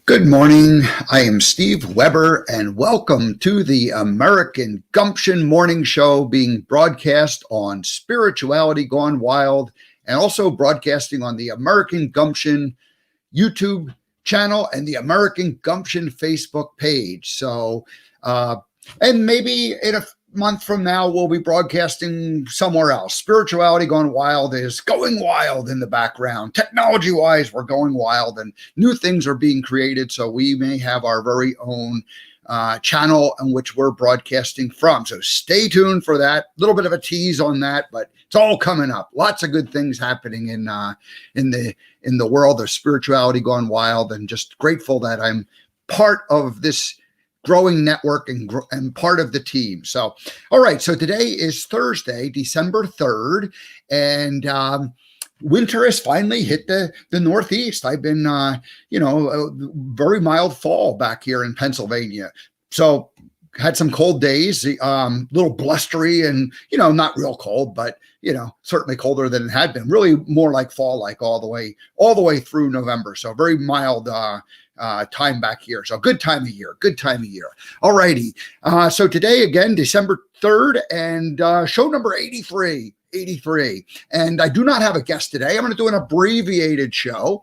Good morning. I am Steve Weber, and welcome to the American Gumption Morning Show being broadcast on Spirituality Gone Wild and also broadcasting on the American Gumption YouTube channel and the American Gumption Facebook page. So, and maybe in a month from now, we'll be broadcasting somewhere else. Spirituality Gone Wild is going wild in the background. Technology-wise, we're going wild and new things are being created. So we may have our very own channel in which we're broadcasting from. So stay tuned for that. A little bit of a tease on that, but it's all coming up. Lots of good things happening in the world of Spirituality Gone Wild, and just grateful that I'm part of this growing network and part of the team. So, all right. So today is Thursday, December 3rd, and winter has finally hit the Northeast. I've been, very mild fall back here in Pennsylvania. So had some cold days, little blustery and, not real cold, but, certainly colder than it had been. Really more like fall, like all the way through November. So very mild time back here. So good time of year. All righty. So today, again, December 3rd, and show number 83. And I do not have a guest today. I'm going to do an abbreviated show.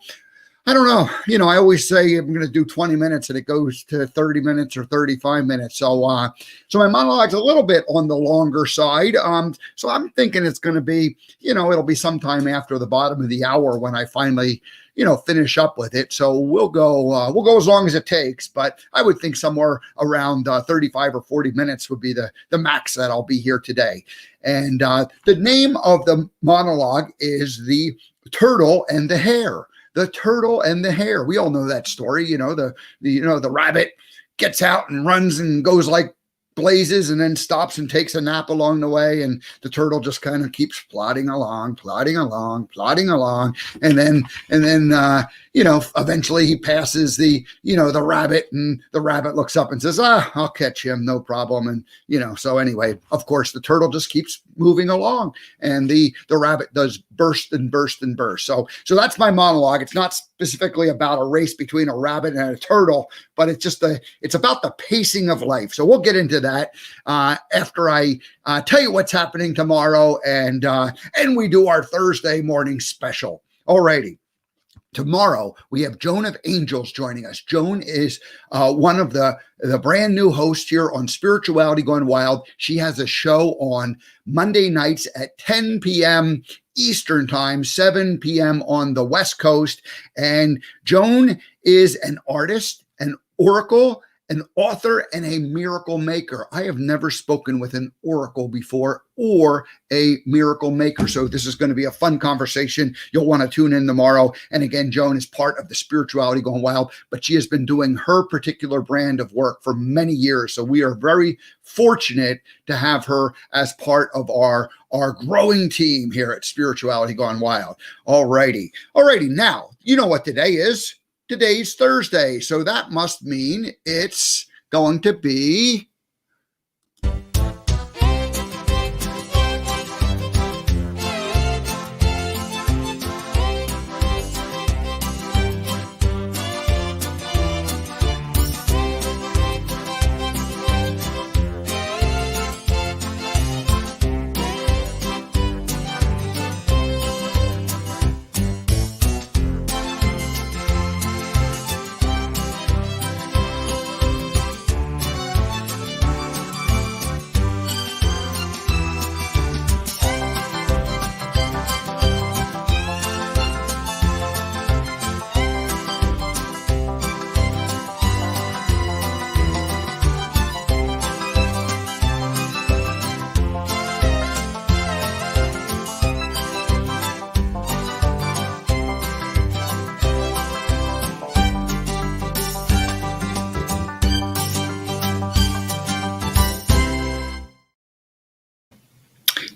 I don't know. I always say I'm going to do 20 minutes and it goes to 30 minutes or 35 minutes. So my monologue's a little bit on the longer side. So I'm thinking it's going to be, it'll be sometime after the bottom of the hour when I finally, finish up with it. So we'll go as long as it takes, but I would think somewhere around 35 or 40 minutes would be the max that I'll be here today. And the name of the monologue is The Turtle and the Hare. The Turtle and the Hare. We all know that story. The rabbit gets out and runs and goes like blazes and then stops and takes a nap along the way, and the turtle just kind of keeps plodding along, and then eventually he passes the rabbit, and the rabbit looks up and says, I'll catch him, no problem. And so anyway, of course the turtle just keeps moving along, and the rabbit does burst. So that's my monologue. It's not specifically about a race between a rabbit and a turtle, but it's about the pacing of life. So we'll get into that after I tell you what's happening tomorrow, and we do our Thursday morning special. Alrighty. Tomorrow, we have Joan of Angels joining us. Joan is one of the brand new hosts here on Spirituality Gone Wild. She has a show on Monday nights at 10 p.m. Eastern Time, 7 p.m. on the West Coast. And Joan is an artist, an oracle, an author, and a miracle maker. I have never spoken with an oracle before or a miracle maker. So this is going to be a fun conversation. You'll want to tune in tomorrow. And again, Joan is part of the Spirituality Gone Wild, but she has been doing her particular brand of work for many years. So we are very fortunate to have her as part of our growing team here at Spirituality Gone Wild. All righty. Now, you know what today is. Today's Thursday, so that must mean it's going to be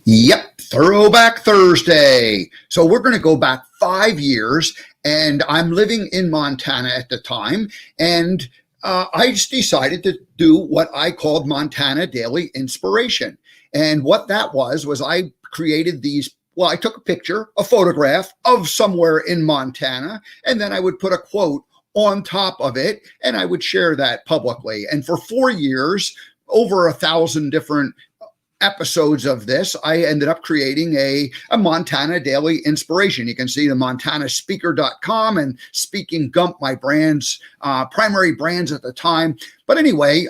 Yep, Throwback Thursday. So we're going to go back 5 years, and I'm living in Montana at the time, and I just decided to do what I called Montana Daily Inspiration. And what that was I created these. Well, I took a picture, a photograph of somewhere in Montana, and then I would put a quote on top of it, and I would share that publicly. And for 4 years, over 1,000 different episodes of this, I ended up creating a Montana daily inspiration. You can see the montanaspeaker.com and Speaking Gump, my brands, primary brands at the time. But anyway,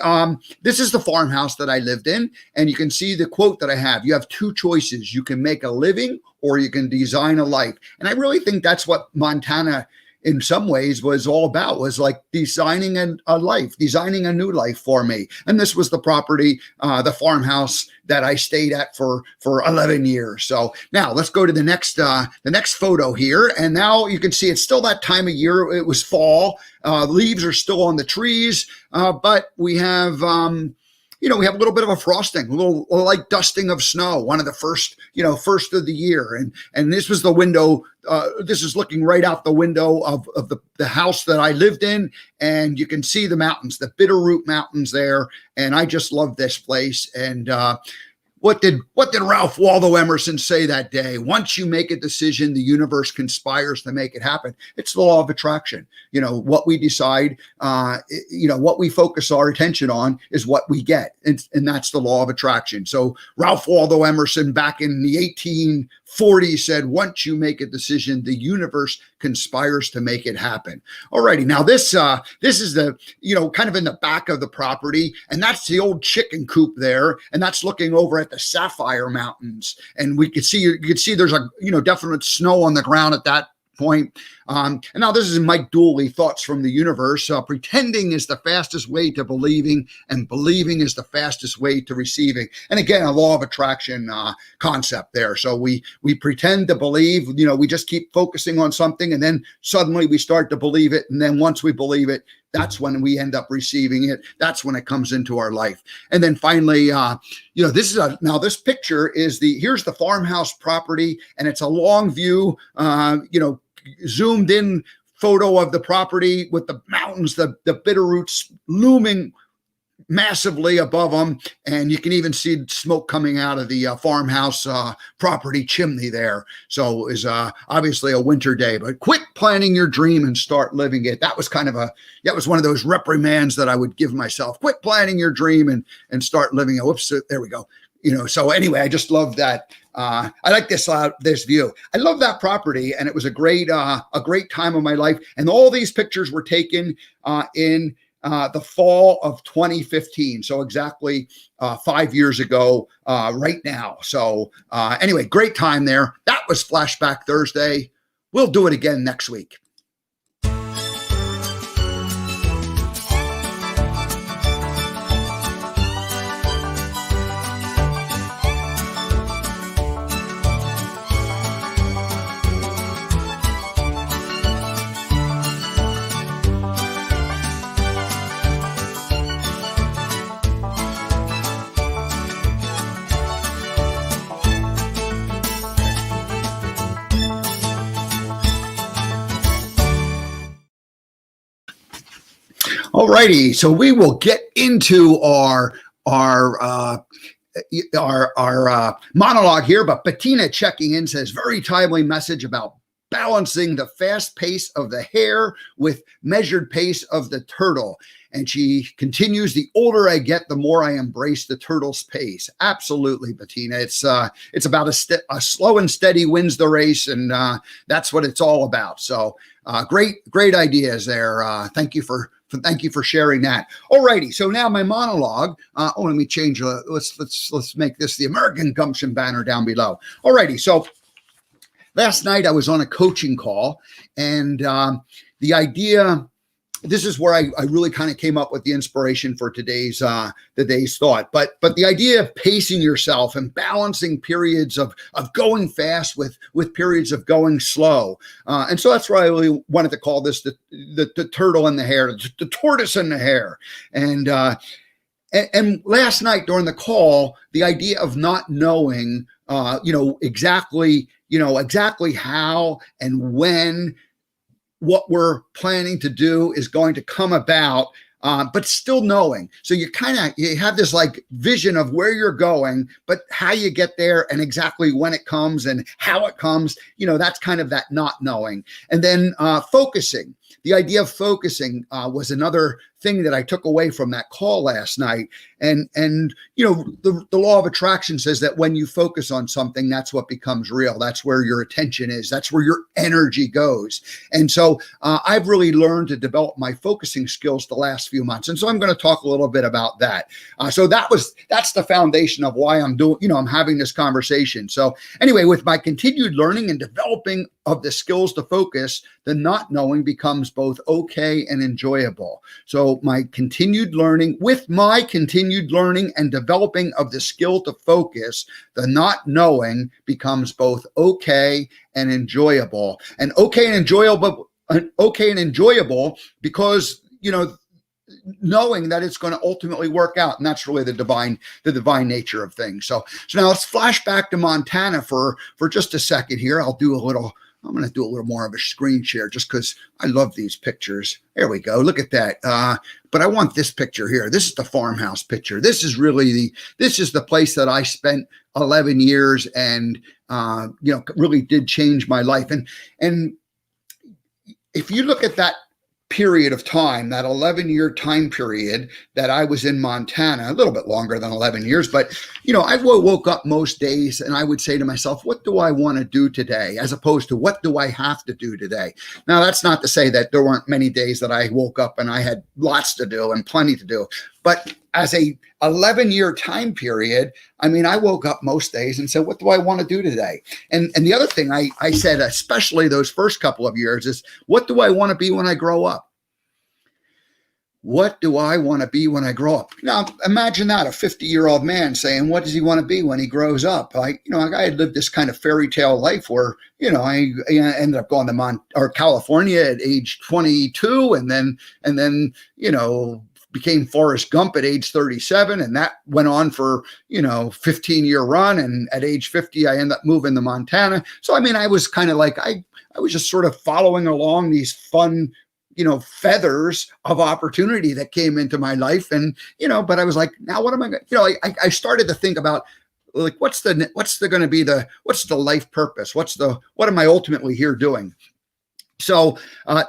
this is the farmhouse that I lived in, and you can see the quote that I have. You have two choices. You can make a living or you can design a life. And I really think that's what Montana in some ways was all about, was like designing a life, designing a new life for me. And this was the property, the farmhouse that I stayed at for 11 years. So now let's go to the next photo here. And now you can see it's still that time of year. It was fall. Leaves are still on the trees, but we have, we have a little bit of a frosting, a little light dusting of snow, one of the first of the year. And this was the window. This is looking right out the window of the house that I lived in. And you can see the mountains, the Bitterroot Mountains there. And I just love this place. And what did Ralph Waldo Emerson say that day? Once you make a decision, the universe conspires to make it happen. It's the law of attraction. What we decide, what we focus our attention on is what we get. And that's the law of attraction. So Ralph Waldo Emerson back in the 1840s said, once you make a decision, the universe conspires to make it happen. Alrighty. Now this is the, kind of in the back of the property, and that's the old chicken coop there. And that's looking over at the Sapphire Mountains. And you could see there's a, definite snow on the ground at that point. And now this is Mike Dooley, Thoughts from the Universe. Pretending is the fastest way to believing, and believing is the fastest way to receiving. And again, a law of attraction concept there. So we pretend to believe, we just keep focusing on something, and then suddenly we start to believe it. And then once we believe it, that's when we end up receiving it. That's when it comes into our life. And then finally, this picture is here's the farmhouse property, and it's a long view, zoomed in photo of the property with the mountains, the Bitterroots looming massively above them. And you can even see smoke coming out of the farmhouse property chimney there. So it was obviously a winter day, but quit planning your dream and start living it. That was one of those reprimands that I would give myself. Quit planning your dream and start living it. Whoops, there we go. So anyway, I just love that. I like this view. I love that property, and it was a great time of my life. And all these pictures were taken in the fall of 2015. So exactly 5 years ago, right now. So anyway, great time there. That was Flashback Thursday. We'll do it again next week. Alrighty, so we will get into our monologue here, but Bettina checking in says, very timely message about balancing the fast pace of the hare with measured pace of the turtle. And she continues, the older I get, the more I embrace the turtle's pace. Absolutely, Bettina. It's about a slow and steady wins the race, and that's what it's all about. So great ideas there. Thank you for sharing that. Alrighty, so now my monologue. Let me change. Let's make this the American Gumption banner down below. Alrighty, so last night I was on a coaching call, and the idea. This is where I really kind of came up with the inspiration for today's thought. But the idea of pacing yourself and balancing periods of going fast with periods of going slow. And so that's why I really wanted to call this the turtle and the hare, the tortoise and the hare. And last night during the call, the idea of not knowing, exactly how and when what we're planning to do is going to come about, but still knowing. So you have this like vision of where you're going, but how you get there and exactly when it comes and how it comes, that's kind of that not knowing. And then focusing. The idea of focusing was another thing that I took away from that call last night. And the law of attraction says that when you focus on something, that's what becomes real. That's where your attention is. That's where your energy goes. And so I've really learned to develop my focusing skills the last few months. And so I'm going to talk a little bit about that. So that's the foundation of why I'm having this conversation. So anyway, with my continued learning and developing of the skills to focus, the not knowing becomes both okay and enjoyable. So my continued learning and developing of the skill to focus, the not knowing becomes both okay and enjoyable. And okay and enjoyable because, knowing that it's going to ultimately work out. And that's really the divine nature of things. So now let's flash back to Montana for just a second here. I'm going to do a little more of a screen share just because I love these pictures. There we go. Look at that. But I want this picture here. This is the farmhouse picture. This is the place that I spent 11 years and, really did change my life. And if you look at that period of time, that 11-year time period that I was in Montana, a little bit longer than 11 years, but, I woke up most days and I would say to myself, what do I want to do today? As opposed to what do I have to do today? Now, that's not to say that there weren't many days that I woke up and I had lots to do and plenty to do, but as a 11-year time period, I woke up most days and said, what do I want to do today? And the other thing I said, especially those first couple of years, is what do I want to be when I grow up? What do I want to be when I grow up? Now, imagine that, a 50-year-old man saying, what does he want to be when he grows up? I had lived this kind of fairy tale life where, I ended up going to California at age 22 and then, became Forrest Gump at age 37. And that went on for, 15-year run. And at age 50, I ended up moving to Montana. So, I was kind of like, I was just sort of following along these fun, feathers of opportunity that came into my life. And, but I was like, now what am I going to, I started to think about like, what's the life purpose? What am I ultimately here doing? So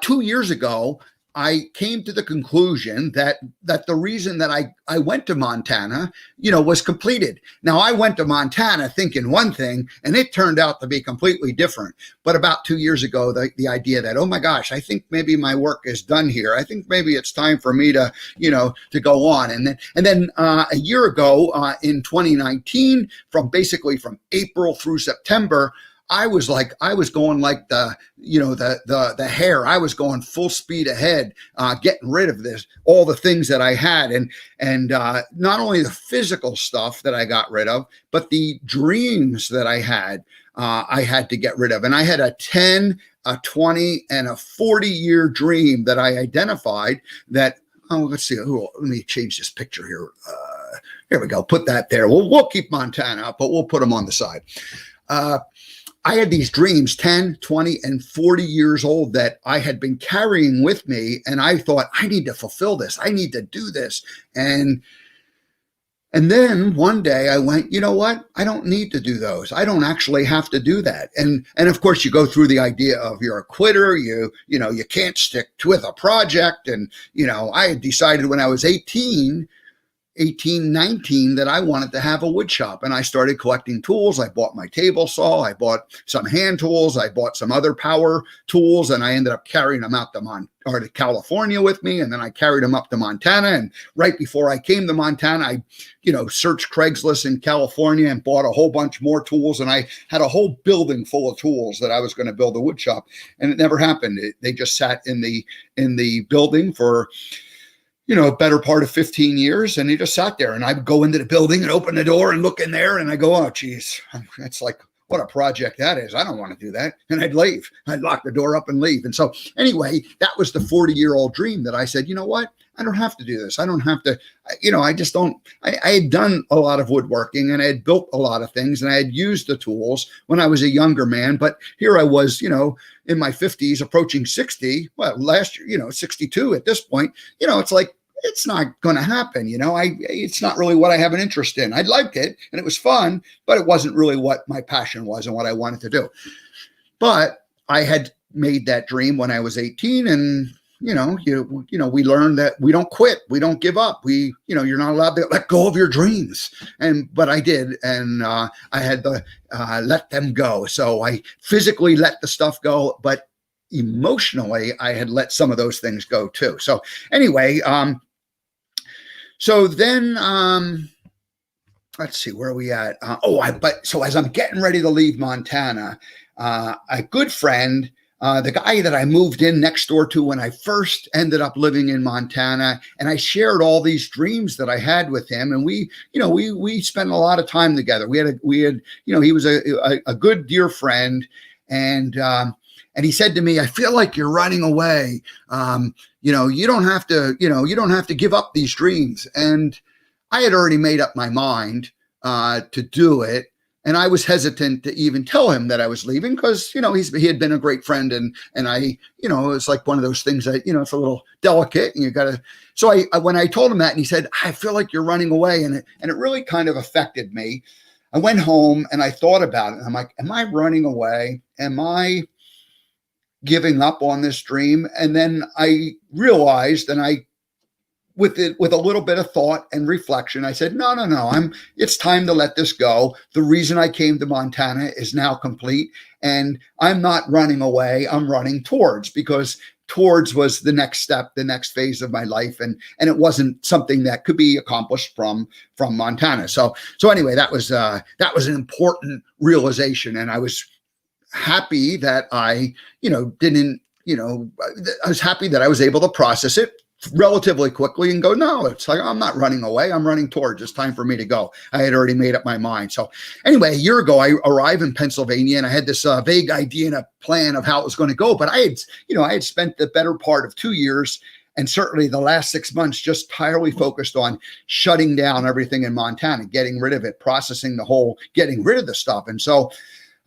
2 years ago, I came to the conclusion that the reason that I went to Montana, was completed. Now, I went to Montana thinking one thing, and it turned out to be completely different. But about 2 years ago, the idea that, oh my gosh, I think maybe my work is done here. I think maybe it's time for me to, to go on. And then a year ago, in 2019, from April through September, I was going like the Hare. I was going full speed ahead, getting rid of all the things that I had. And not only the physical stuff that I got rid of, but the dreams that I had to get rid of. And I had a 10, a 20, and a 40-year dream that I identified that, let's see, let me change this picture here. Here we go. Put that there. We'll keep Montana up, but we'll put them on the side. I had these dreams 10, 20, and 40 years old that I had been carrying with me. And I thought, I need to fulfill this. I need to do this. And then one day I went, you know what? I don't need to do those. I don't actually have to do that. And of course you go through the idea of you're a quitter. You can't stick with a project. And, I had decided when I was 19, that I wanted to have a wood shop, and I started collecting tools. I bought my table saw, I bought some hand tools, I bought some other power tools, and I ended up carrying them out to California with me, and then I carried them up to Montana. And right before I came to Montana, I searched Craigslist in California and bought a whole bunch more tools, and I had a whole building full of tools that I was going to build a wood shop, and it never happened. They just sat in the building for better part of 15 years. And he just sat there, and I would go into the building and open the door and look in there, and I go, oh, geez, that's like, what a project that is. I don't want to do that. And I'd leave. I'd lock the door up and leave. And so anyway, that was the 40-year-old dream that I said, you know what? I don't have to do this. I don't have to, I just don't, I had done a lot of woodworking, and I had built a lot of things, and I had used the tools when I was a younger man. But here I was, in my 50s, approaching 60, well, last year, 62 at this point, it's like, it's not going to happen. It's not really what I have an interest in. I liked it and it was fun, but it wasn't really what my passion was and what I wanted to do. But I had made that dream when I was 18, and we learned that we don't quit, we don't give up, you're not allowed to let go of your dreams, but I did, and I had to let them go. So I physically let the stuff go, but emotionally I had let some of those things go too. So anyway, so then let's see, where are we at? So as I'm getting ready to leave Montana, a good friend, the guy that I moved in next door to when I first ended up living in Montana, and I shared all these dreams that I had with him, and we spent a lot of time together. We had he was a good dear friend, and he said to me, "I feel like you're running away. You don't have to give up these dreams." And I had already made up my mind to do it. And I was hesitant to even tell him that I was leaving because, he had been a great friend, and I, it's like one of those things that, it's a little delicate, and you got to. So when I told him that, and he said, "I feel like you're running away," and it really kind of affected me. I went home and I thought about it. And I'm like, am I running away? Am I giving up on this dream? And then I realized, and with a little bit of thought and reflection, I said, no, it's time to let this go. The reason I came to Montana is now complete, and I'm not running away. I'm running towards, because towards was the next step, the next phase of my life. And it wasn't something that could be accomplished from Montana. So anyway, that was an important realization. And I was happy that I was happy that I was able to process it relatively quickly and go, no, it's like, I'm not running away. I'm running towards. It's time for me to go. I had already made up my mind. So anyway, a year ago, I arrived in Pennsylvania, and I had this vague idea and a plan of how it was going to go. But I had spent the better part of 2 years, and certainly the last 6 months, just entirely focused on shutting down everything in Montana, getting rid of it, processing getting rid of the stuff. And so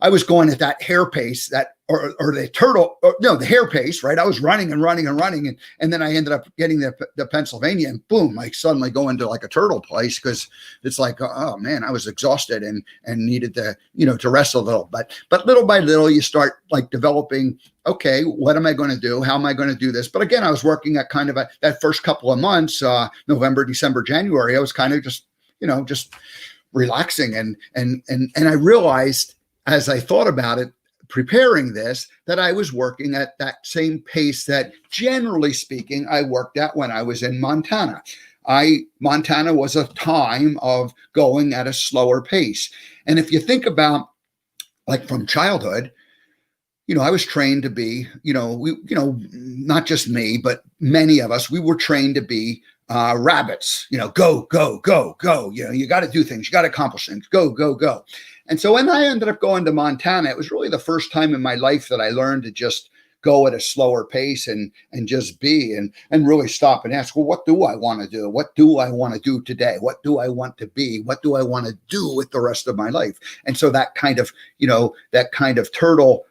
I was going at that hare pace, the hare pace, right? I was running and running and running. And then I ended up getting the Pennsylvania, and boom, I suddenly go into like a turtle place, because it's like, oh man, I was exhausted and needed to rest a little. But little by little, you start like developing, okay, what am I going to do? How am I going to do this? But again, I was working at kind of that first couple of months, November, December, January, I was kind of just relaxing. And I realized, as I thought about it, preparing this, that I was working at that same pace that, generally speaking, I worked at when I was in Montana. Montana was a time of going at a slower pace. And if you think about, like, from childhood, I was trained to be, not just me, but many of us, we were trained to be rabbits, go, go, go, go. You got to do things, you got to accomplish things, go, go, go. And so when I ended up going to Montana, it was really the first time in my life that I learned to just go at a slower pace and just be, and really stop and ask, well, what do I want to do? What do I want to do today? What do I want to be? What do I want to do with the rest of my life? And so that kind of turtle,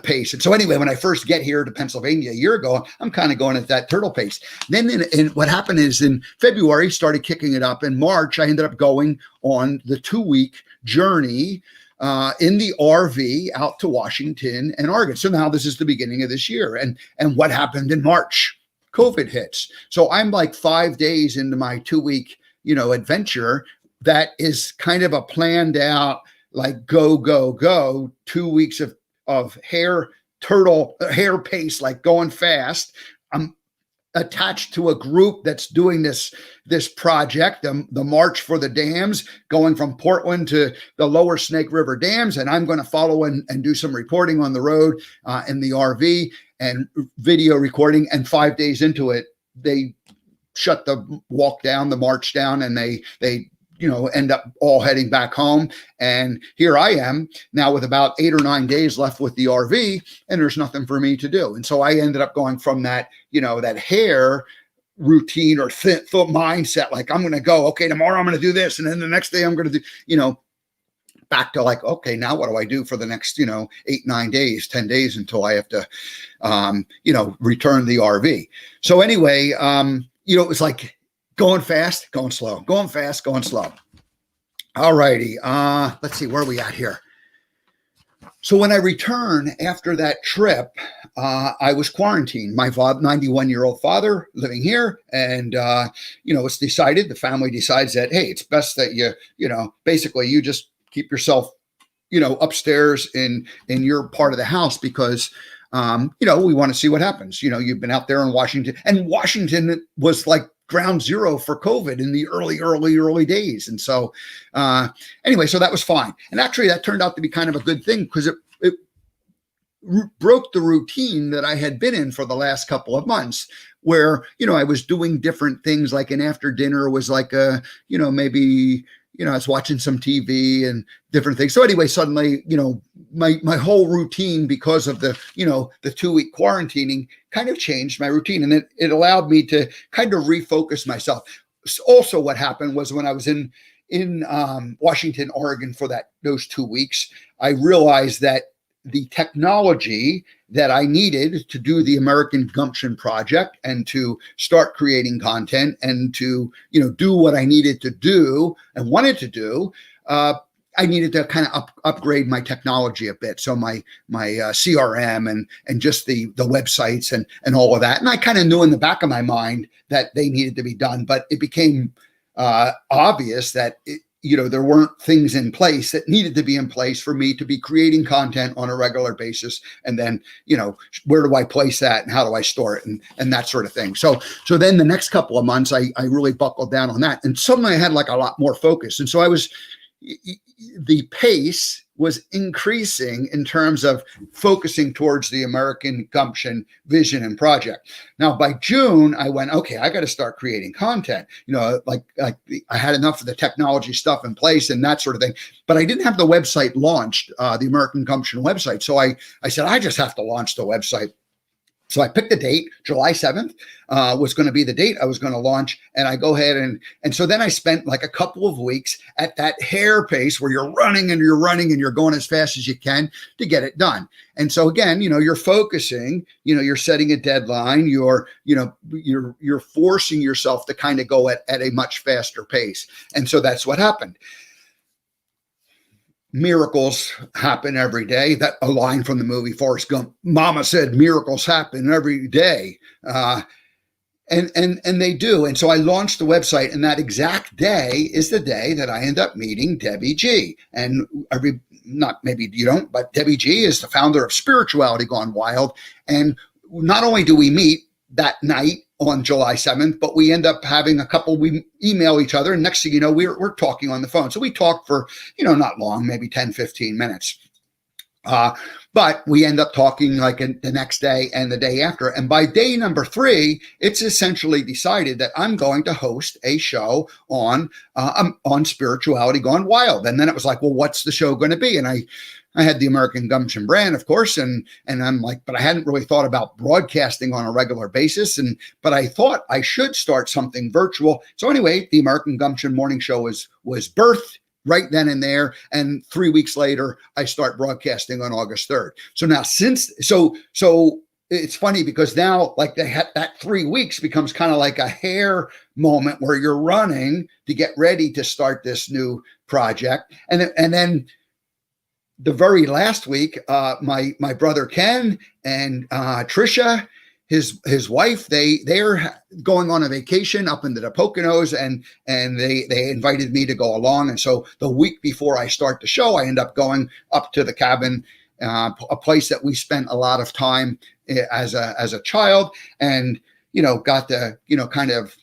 pace. And so anyway, when I first get here to Pennsylvania a year ago, I'm kind of going at that turtle pace. Then what happened is, in February, started kicking it up. In March, I ended up going on the 2-week journey in the RV out to Washington and Oregon. So now this is the beginning of this year. And what happened in March? COVID hits. So I'm like 5 days into my 2-week, adventure that is kind of a planned out, like go, go, go, 2 weeks of hare pace, like going fast. I'm attached to a group that's doing this project, the March for the Dams, going from Portland to the lower Snake River dams. And I'm going to follow and do some reporting on the road in the RV and video recording. And 5 days into it, they shut the walk down, the march down, and they end up all heading back home. And here I am now with about 8 or 9 days left with the RV, and there's nothing for me to do. And so I ended up going from that, that hare routine or thought mindset, like, I'm going to go, okay, tomorrow I'm going to do this. And then the next day I'm going to do, back to like, okay, now what do I do for the next, 8, 9 days, 10 days until I have to, return the RV. So anyway, it was like, going fast, going slow, going fast, going slow. All righty. Let's see, where are we at here? So when I returned after that trip, I was quarantined. My 91-year-old father living here, and it's decided. The family decides that, hey, it's best that basically you just keep yourself, upstairs in your part of the house because we want to see what happens. You've been out there in Washington, and Washington was like ground zero for COVID in the early days. And so anyway, so that was fine. And actually that turned out to be kind of a good thing because it broke the routine that I had been in for the last couple of months where, I was doing different things, like an after dinner was like maybe, I was watching some TV and different things. So anyway, suddenly, my whole routine because of the 2-week quarantining kind of changed my routine. And it allowed me to kind of refocus myself. Also, what happened was when I was in Washington, Oregon for those 2 weeks, I realized that the technology that I needed to do the American Gumption project and to start creating content and to, do what I needed to do and wanted to do, I needed to kind of upgrade my technology a bit. So my CRM and just the websites and all of that. And I kind of knew in the back of my mind that they needed to be done, but it became obvious that there weren't things in place that needed to be in place for me to be creating content on a regular basis. And then, where do I place that and how do I store it and that sort of thing. So then the next couple of months, I really buckled down on that. And suddenly I had like a lot more focus. And so the pace was increasing in terms of focusing towards the American Gumption vision and project. Now, by June, I went, okay, I got to start creating content. Like I had enough of the technology stuff in place and that sort of thing, but I didn't have the website launched, the American Gumption website. So I said, I just have to launch the website. So I picked a date, July 7th was going to be the date I was going to launch. And I go ahead and so then I spent like a couple of weeks at that Hare pace where you're running and you're going as fast as you can to get it done. And so again, you're focusing, you're setting a deadline, you're forcing yourself to kind of go at a much faster pace. And so that's what happened. Miracles happen every day. That a line from the movie Forrest Gump. Mama said miracles happen every day. And they do. And so I launched the website, and that exact day is the day that I end up meeting Debbie G. And maybe you don't, but Debbie G is the founder of Spirituality Gone Wild. And not only do we meet that night on July 7th, but we end up having we email each other. And next thing you know, we're talking on the phone. So we talk for, not long, maybe 10, 15 minutes. But we end up talking like the next day and the day after. And by day number 3, it's essentially decided that I'm going to host a show on Spirituality Gone Wild. And then it was like, well, what's the show going to be? And I had the American Gumption brand, of course, and I'm like, but I hadn't really thought about broadcasting on a regular basis. But I thought I should start something virtual. So anyway, the American Gumption morning show was birthed right then and there. And 3 weeks later, I start broadcasting on August 3rd. So now so it's funny because now like that 3 weeks becomes kind of like a Hare moment where you're running to get ready to start this new project. And then the very last week, my brother Ken and Trisha, his wife, they're going on a vacation up into the Poconos, and they invited me to go along. And so the week before I start the show, I end up going up to the cabin, a place that we spent a lot of time as a child, and got to kind of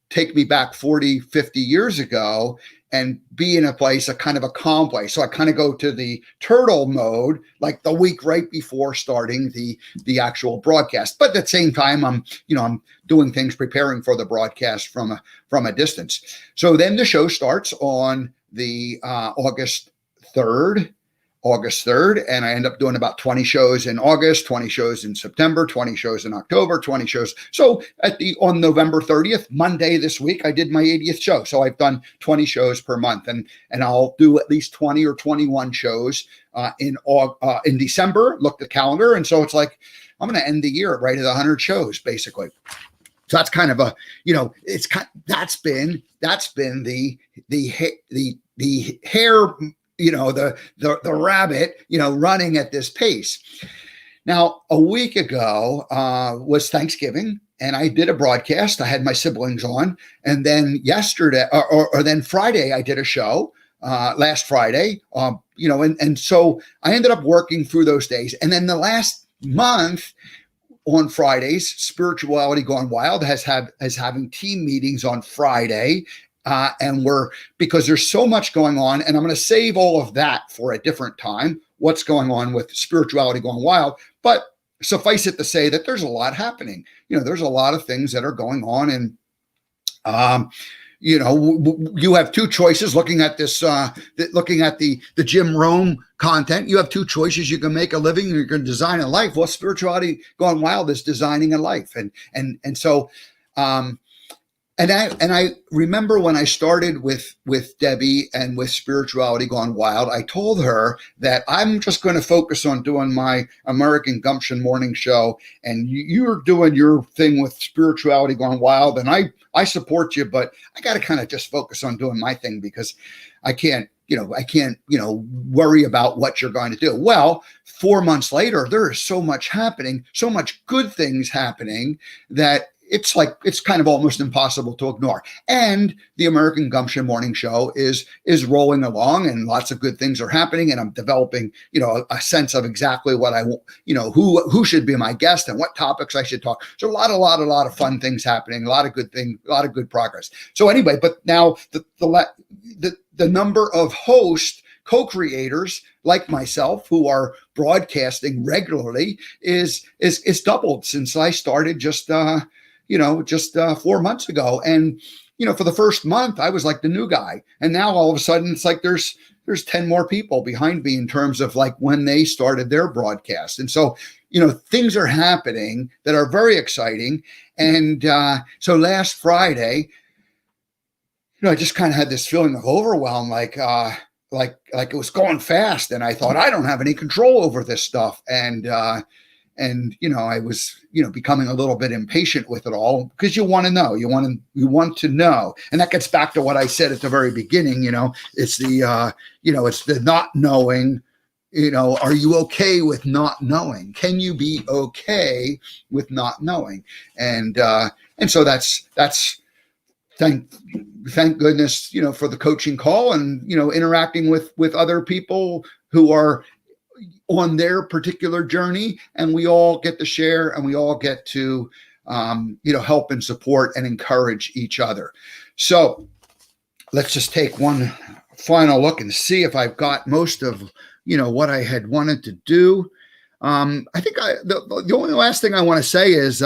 take me back 40, 50 years ago and be in a place, a kind of a calm place. So I kind of go to the turtle mode, like the week right before starting the actual broadcast. But at the same time, I'm doing things, preparing for the broadcast from a distance. So then the show starts on the August 3rd, and I end up doing about 20 shows in August, 20 shows in September, 20 shows in October, 20 shows. So on November 30th, Monday this week, I did my 80th show. So I've done 20 shows per month, and I'll do at least 20 or 21 shows in December. Look at the calendar, and so it's like I'm going to end the year right at 100 shows, basically. So that's kind of that's been the Hare the rabbit, running at this pace. Now, a week ago was Thanksgiving, and I did a broadcast. I had my siblings on, and then yesterday, or then Friday, I did a show. Last Friday, and so I ended up working through those days. And then the last month on Fridays, Spirituality Gone Wild is having team meetings on Friday. And because there's so much going on, and I'm going to save all of that for a different time, what's going on with Spirituality Gone Wild. But suffice it to say that there's a lot happening. There's a lot of things that are going on, and you have two choices looking at this, looking at the Jim Rome content. You have two choices. You can make a living, or you can design a life. Well, Spirituality Gone Wild is designing a life. And so, and I remember when I started with Debbie and with Spirituality Gone Wild, I told her that I'm just going to focus on doing my American Gumption morning show, and you're doing your thing with Spirituality Gone Wild, and I support you, but I got to kind of just focus on doing my thing, because I can't worry about what you're going to do. Well, 4 months later, there is so much happening, so much good things happening, that it's kind of almost impossible to ignore. And the American Gumption morning show is rolling along, and lots of good things are happening. And I'm developing, a sense of exactly what I want, who should be my guest and what topics I should talk. So a lot of fun things happening, a lot of good things, a lot of good progress. So anyway, but now the number of hosts, co-creators like myself, who are broadcasting regularly is doubled since I started just 4 months ago. And, for the first month, I was like the new guy. And now all of a sudden it's like there's 10 more people behind me in terms of like when they started their broadcast. And so, things are happening that are very exciting. And so last Friday, I just kind of had this feeling of overwhelm, like it was going fast. And I thought, I don't have any control over this stuff. And I was, becoming a little bit impatient with it all, because you want to know, you want to know. And that gets back to what I said at the very beginning, it's the not knowing, are you okay with not knowing? Can you be okay with not knowing? And so that's thank goodness, for the coaching call, and, interacting with other people who are on their particular journey, and we all get to share, and we all get to, help and support and encourage each other. So let's just take one final look and see if I've got most of, what I had wanted to do. I think the only last thing I want to say is,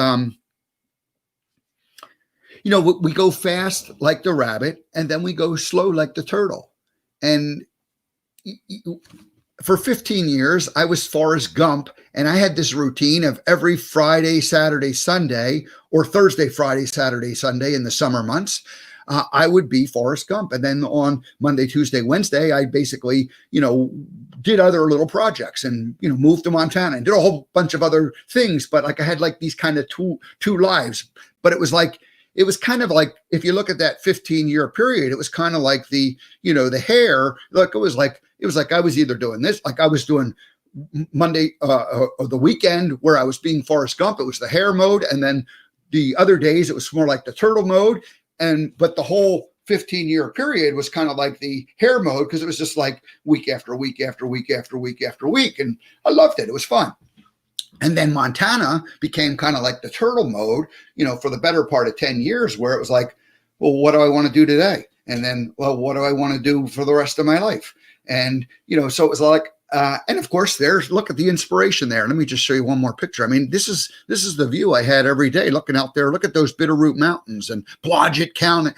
we go fast like the rabbit, and then we go slow like the turtle. And for 15 years, I was Forrest Gump, and I had this routine of every Friday, Saturday, Sunday, or Thursday, Friday, Saturday, Sunday in the summer months, I would be Forrest Gump. And then on Monday, Tuesday, Wednesday, I basically, did other little projects and, moved to Montana and did a whole bunch of other things. But like I had like these kind of two lives. But it was kind of like, if you look at that 15-year period, it was kind of like the Hare. Like it was like I was either doing this, like I was doing Monday or the weekend where I was being Forrest Gump. It was the Hare mode, and then the other days it was more like the turtle mode. But the whole 15-year period was kind of like the Hare mode, because it was just like week after week after week after week after week, and I loved it. It was fun. And then Montana became kind of like the turtle mode, for the better part of 10 years, where it was like, well, what do I want to do today? And then, well, what do I want to do for the rest of my life? And, so it was like, and of course, look at the inspiration there. Let me just show you one more picture. I mean, this is the view I had every day looking out there. Look at those Bitterroot Mountains and Blodgett Canyon.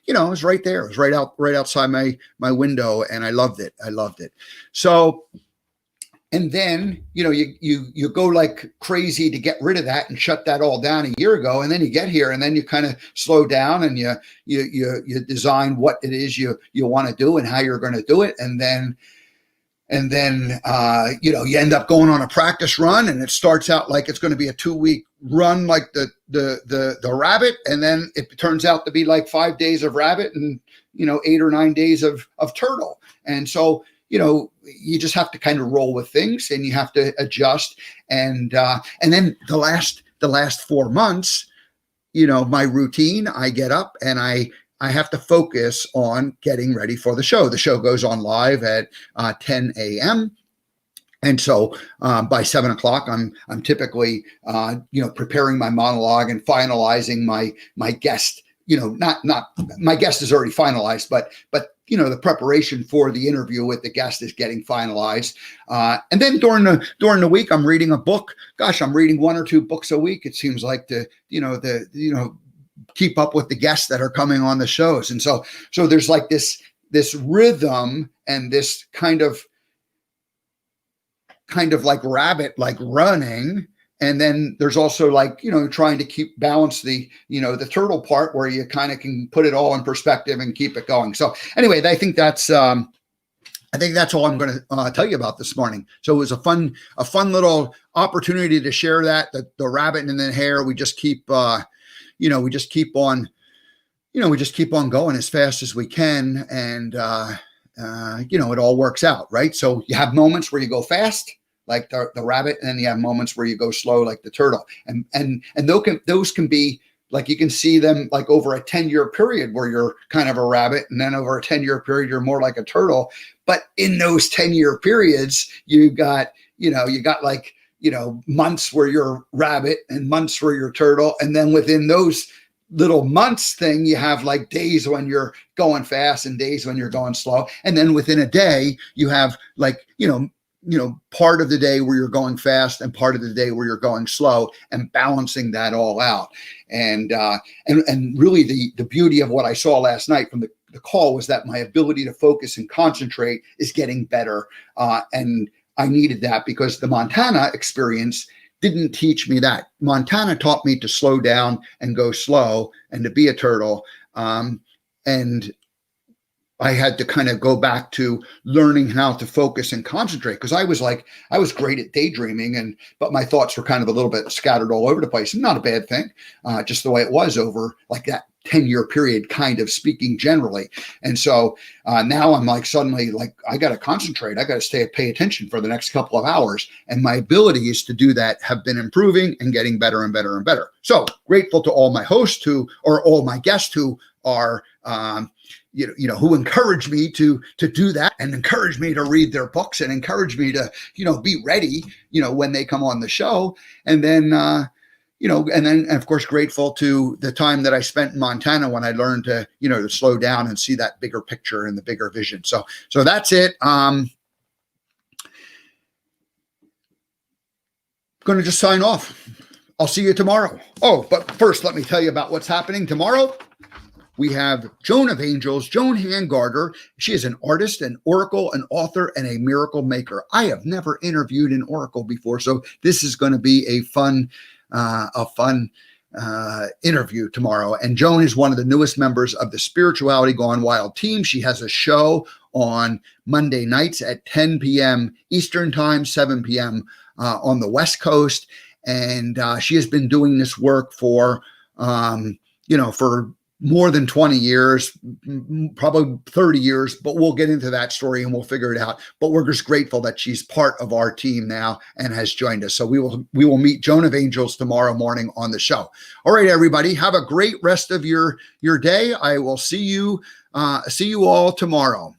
It was right there. It was right outside my window, and I loved it. So, and then, you go like crazy to get rid of that and shut that all down a year ago. And then you get here, and then you kind of slow down, and you design what it is you want to do and how you're going to do it. And then you end up going on a practice run, and it starts out like it's going to be a 2-week run, like the rabbit. And then it turns out to be like 5 days of rabbit and 8 or 9 days of turtle. And so, you just have to kind of roll with things, and you have to adjust. And then the last 4 months, my routine, I get up and I have to focus on getting ready for the show. The show goes on live at 10 a.m. And so by 7 o'clock, I'm typically, preparing my monologue and finalizing my guest. Not my guest is already finalized, but the preparation for the interview with the guest is getting finalized. And then during the week, I'm reading a book. Gosh, I'm reading 1 or 2 books a week. It seems like to keep up with the guests that are coming on the shows. And so there's like this rhythm and this kind of like rabbit, like running. And then there's also like, trying to balance the turtle part where you kind of can put it all in perspective and keep it going. So anyway, I think that's all I'm going to tell you about this morning. So it was a fun little opportunity to share that, the rabbit and the hare. We just keep, on going as fast as we can. And, it all works out, right? So you have moments where you go fast, like the rabbit, and then you have moments where you go slow, like the turtle. And those can be like, you can see them like over a 10-year period where you're kind of a rabbit, and then over a 10-year period, you're more like a turtle. But in those 10-year periods, you got like, months where you're rabbit and months where you're turtle. And then within those little months thing, you have like days when you're going fast and days when you're going slow. And then within a day, you have like, part of the day where you're going fast and part of the day where you're going slow, and balancing that all out. And really the beauty of what I saw last night from the call was that my ability to focus and concentrate is getting better. And I needed that because the Montana experience didn't teach me that. Montana taught me to slow down and go slow and to be a turtle. And I had to kind of go back to learning how to focus and concentrate, because I was great at daydreaming, but my thoughts were kind of a little bit scattered all over the place. And not a bad thing, just the way it was over like that 10-year period, kind of speaking generally. And so now I'm like, suddenly like, I got to concentrate. I got to pay attention for the next couple of hours. And my abilities to do that have been improving and getting better and better and better. So grateful to all my hosts or all my guests who are, who encourage me to do that, and encourage me to read their books, and encourage me to, be ready, when they come on the show. And then, and then of course, grateful to the time that I spent in Montana when I learned to, to slow down and see that bigger picture and the bigger vision. So that's it. I'm going to just sign off. I'll see you tomorrow. Oh, but first, let me tell you about what's happening tomorrow. We have Joan of Angels, Joan Hangarter. She is an artist, an oracle, an author, and a miracle maker. I have never interviewed an oracle before, so this is going to be a fun interview tomorrow. And Joan is one of the newest members of the Spirituality Gone Wild team. She has a show on Monday nights at 10 p.m. Eastern Time, 7 p.m. On the West Coast. And she has been doing this work for more than 20 years, probably 30 years, but we'll get into that story and we'll figure it out. But we're just grateful that she's part of our team now and has joined us. So we will meet Joan of Angels tomorrow morning on the show. All right, everybody, have a great rest of your day. I will see you all tomorrow.